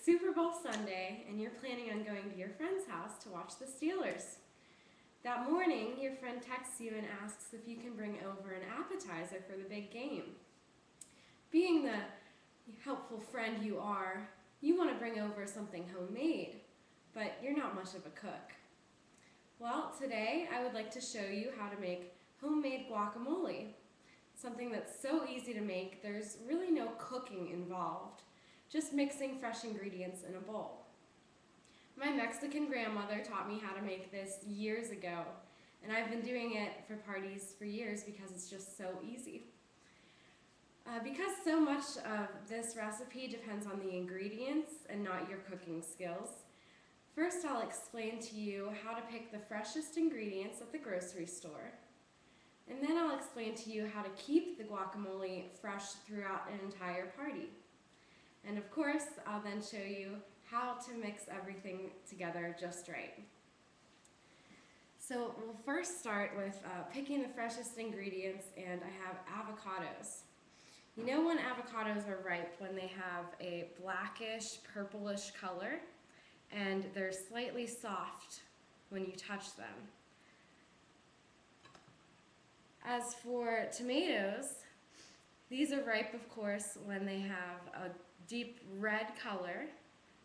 Super Bowl Sunday and you're planning on going to your friend's house to watch the Steelers. That morning, your friend texts you and asks if you can bring over an appetizer for the big game. Being the helpful friend you are, you want to bring over something homemade, but you're not much of a cook. Well, today I would like to show you how to make homemade guacamole. Something that's so easy to make, there's really no cooking involved, just mixing fresh ingredients in a bowl. My Mexican grandmother taught me how to make this years ago, and I've been doing it for parties for years because it's just so easy. Because so much of this recipe depends on the ingredients and not your cooking skills, first I'll explain to you how to pick the freshest ingredients at the grocery store. And then I'll explain to you how to keep the guacamole fresh throughout an entire party. And of course, I'll then show you how to mix everything together just right. So we'll first start with picking the freshest ingredients, and I have avocados. You know when avocados are ripe when they have a blackish, purplish color, and they're slightly soft when you touch them. As for tomatoes, these are ripe, of course, when they have a deep red color,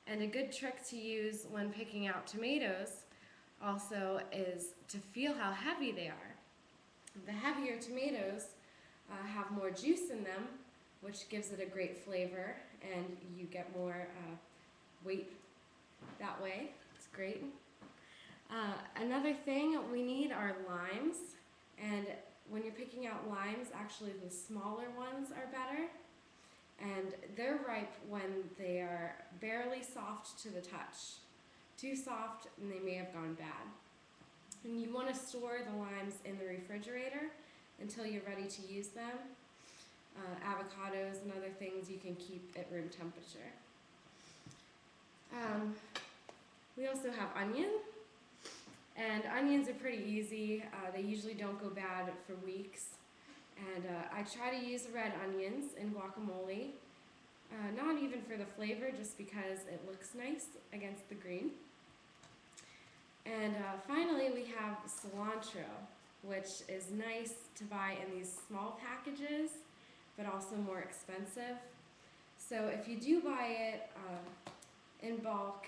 and a good trick to use when picking out tomatoes also is to feel how heavy they are. The heavier tomatoes have more juice in them, which gives it a great flavor, and you get more weight that way. It's great. Another thing we need are limes, and when you're picking out limes, actually the smaller ones are better, and they're ripe when they are barely soft to the touch. Too soft and they may have gone bad. And you want to store the limes in the refrigerator until you're ready to use them. Avocados and other things you can keep at room temperature. We also have onion, and onions are pretty easy. They usually don't go bad for weeks. And I try to use red onions in guacamole, not even for the flavor, just because it looks nice against the green. And finally we have cilantro, which is nice to buy in these small packages, but also more expensive. So if you do buy it in bulk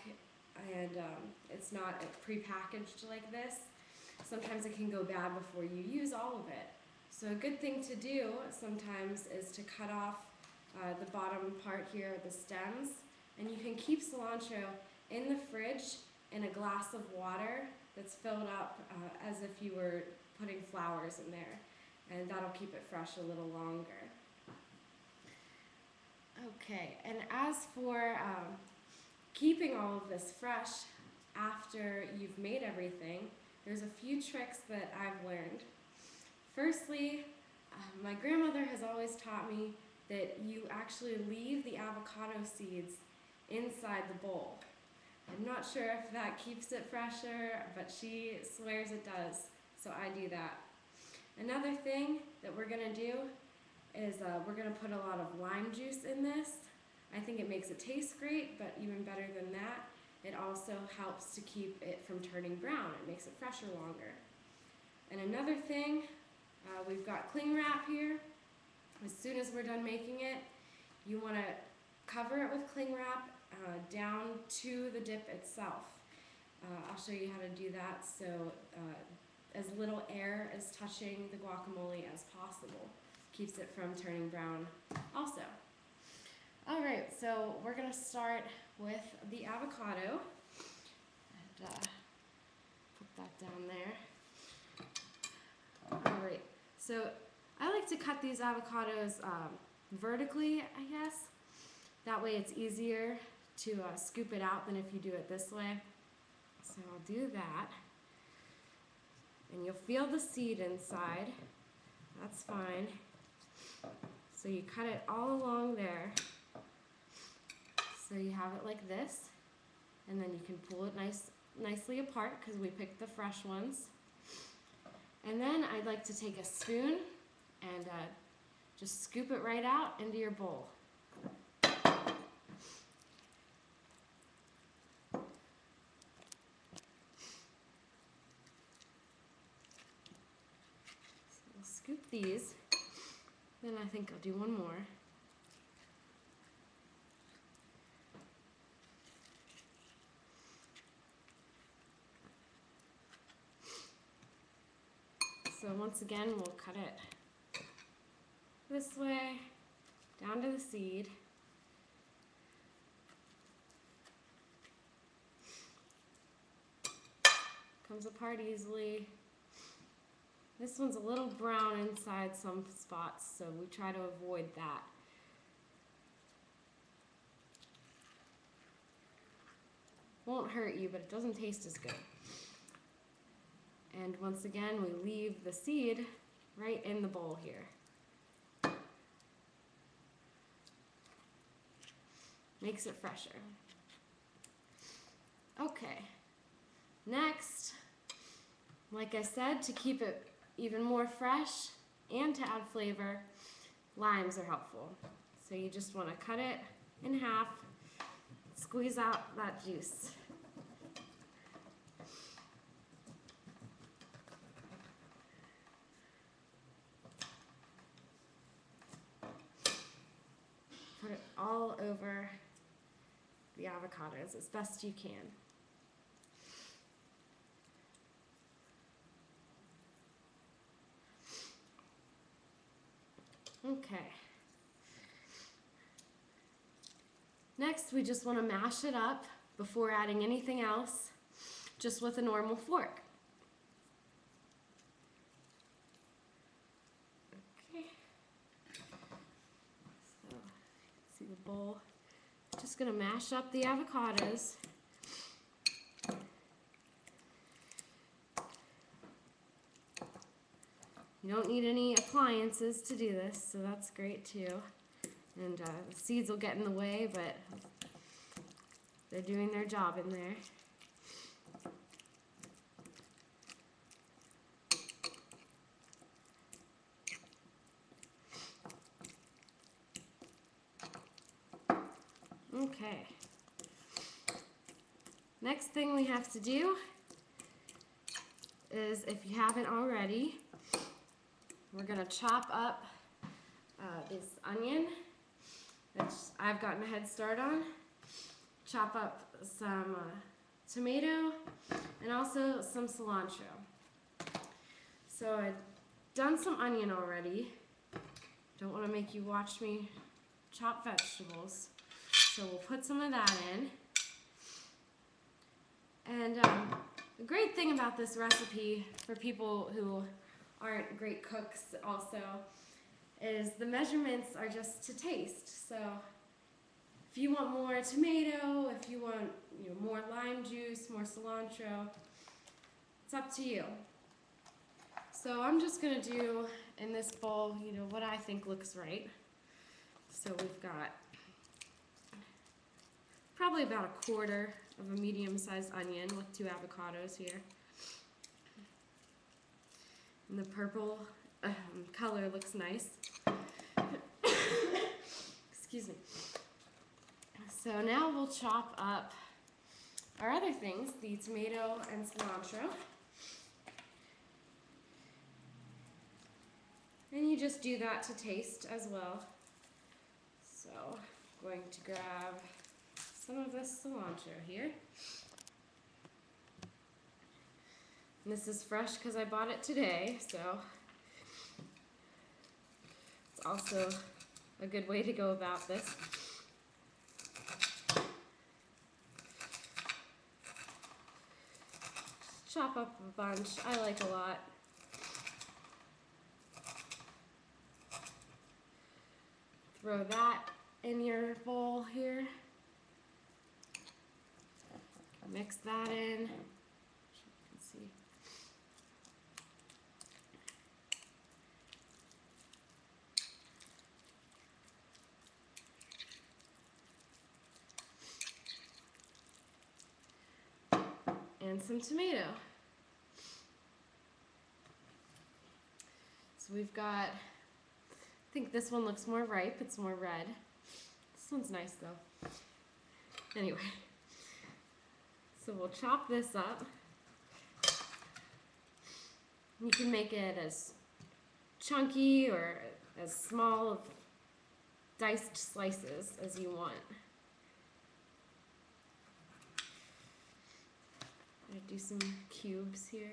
and it's not prepackaged like this, sometimes it can go bad before you use all of it. So a good thing to do sometimes is to cut off the bottom part here, the stems, and you can keep cilantro in the fridge in a glass of water that's filled up as if you were putting flowers in there, and that'll keep it fresh a little longer. Okay, and as for keeping all of this fresh after you've made everything, there's a few tricks that I've learned. Firstly, my grandmother has always taught me that you actually leave the avocado seeds inside the bowl. I'm not sure if that keeps it fresher, but she swears it does, so I do that. Another thing that we're going to do is we're going to put a lot of lime juice in this. I think it makes it taste great, but even better than that, it also helps to keep it from turning brown. It makes it fresher longer. And another thing, we've got cling wrap here. As soon as we're done making it, you want to cover it with cling wrap down to the dip itself. I'll show you how to do that so as little air is touching the guacamole as possible. Keeps it from turning brown also. Alright, so we're going to start with the avocado. And put that down there. Alright, so I like to cut these avocados vertically, I guess. That way it's easier to scoop it out than if you do it this way. So I'll do that. And you'll feel the seed inside. That's fine. So you cut it all along there. So you have it like this. And then you can pull it nicely apart because we picked the fresh ones. And then I'd like to take a spoon and just scoop it right out into your bowl. these. Then I think I'll do one more. So once again, we'll cut it this way, down to the seed. Comes apart easily. This one's a little brown inside some spots, so we try to avoid that. Won't hurt you, but it doesn't taste as good. And once again, we leave the seed right in the bowl here. Makes it fresher. Okay, next, like I said, to keep it even more fresh and to add flavor, limes are helpful. So you just want to cut it in half, squeeze out that juice. Put it all over the avocados as best you can. Okay. Next, we just want to mash it up before adding anything else, just with a normal fork. Okay. So, see the bowl. Just going to mash up the avocados. You don't need any appliances to do this, so that's great too. And the seeds will get in the way, but they're doing their job in there. Okay. Next thing we have to do is, if you haven't already, we're going to chop up this onion, which I've gotten a head start on. Chop up some tomato and also some cilantro. So I've done some onion already. Don't want to make you watch me chop vegetables. So we'll put some of that in. And the great thing about this recipe for people who aren't great cooks also is the measurements are just to taste. So if you want more tomato, if you want more lime juice, more cilantro, it's up to you. So I'm just going to do in this bowl, what I think looks right. So we've got probably about a quarter of a medium-sized onion with 2 avocados here. And the purple color looks nice. Excuse me. So now we'll chop up our other things, the tomato and cilantro. And you just do that to taste as well. So I'm going to grab some of this cilantro here. And this is fresh because I bought it today, so it's also a good way to go about this. Just chop up a bunch. I like a lot. Throw that in your bowl here. Mix that in. You can see. And some tomato. So we've got, I think this one looks more ripe, it's more red. This one's nice though. Anyway, so we'll chop this up. You can make it as chunky or as small of diced slices as you want. I'm gonna do some cubes here.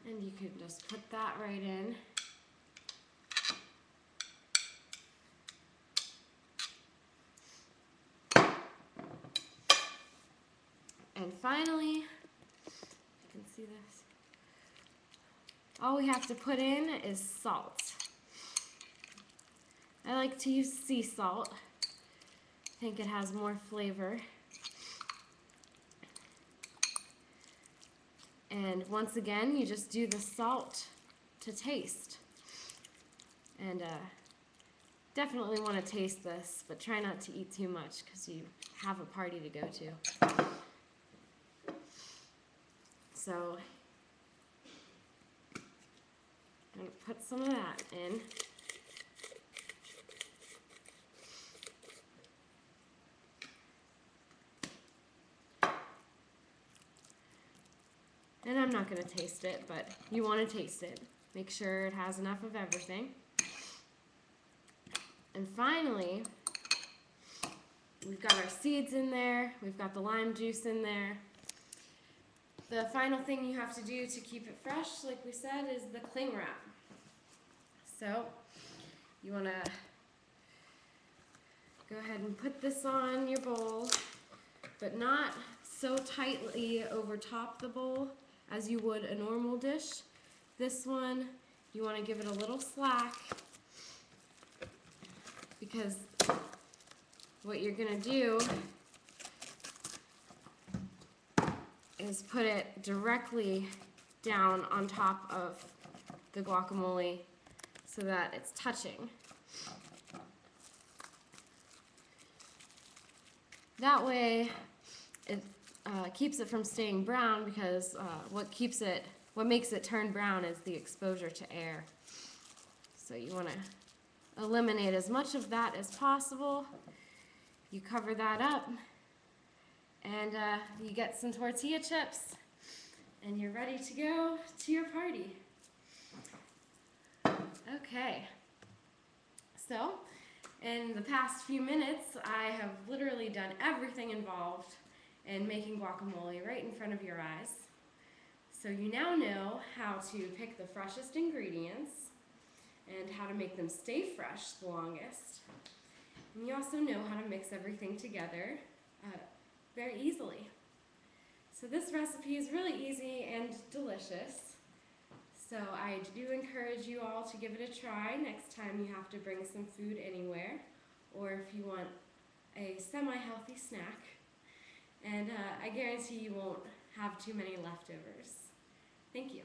And you can just put that right in. And finally, you can see this, all we have to put in is salt. I like to use sea salt. I think it has more flavor. And once again, you just do the salt to taste. And definitely want to taste this, but try not to eat too much because you have a party to go to. So I'm going to put some of that in. And I'm not going to taste it, but you want to taste it. Make sure it has enough of everything. And finally, we've got our seeds in there. We've got the lime juice in there. The final thing you have to do to keep it fresh, like we said, is the cling wrap. So you want to go ahead and put this on your bowl, but not so tightly over top the bowl as you would a normal dish. This one, you want to give it a little slack, because what you're going to do is put it directly down on top of the guacamole so that it's touching. That way it keeps it from staying brown, because what makes it turn brown is the exposure to air. So you want to eliminate as much of that as possible. You cover that up, and you get some tortilla chips, and you're ready to go to your party. Okay, so in the past few minutes, I have literally done everything involved in making guacamole right in front of your eyes. So you now know how to pick the freshest ingredients and how to make them stay fresh the longest. And you also know how to mix everything together very easily. So this recipe is really easy and delicious. So I do encourage you all to give it a try next time you have to bring some food anywhere, or if you want a semi-healthy snack. And I guarantee you won't have too many leftovers. Thank you.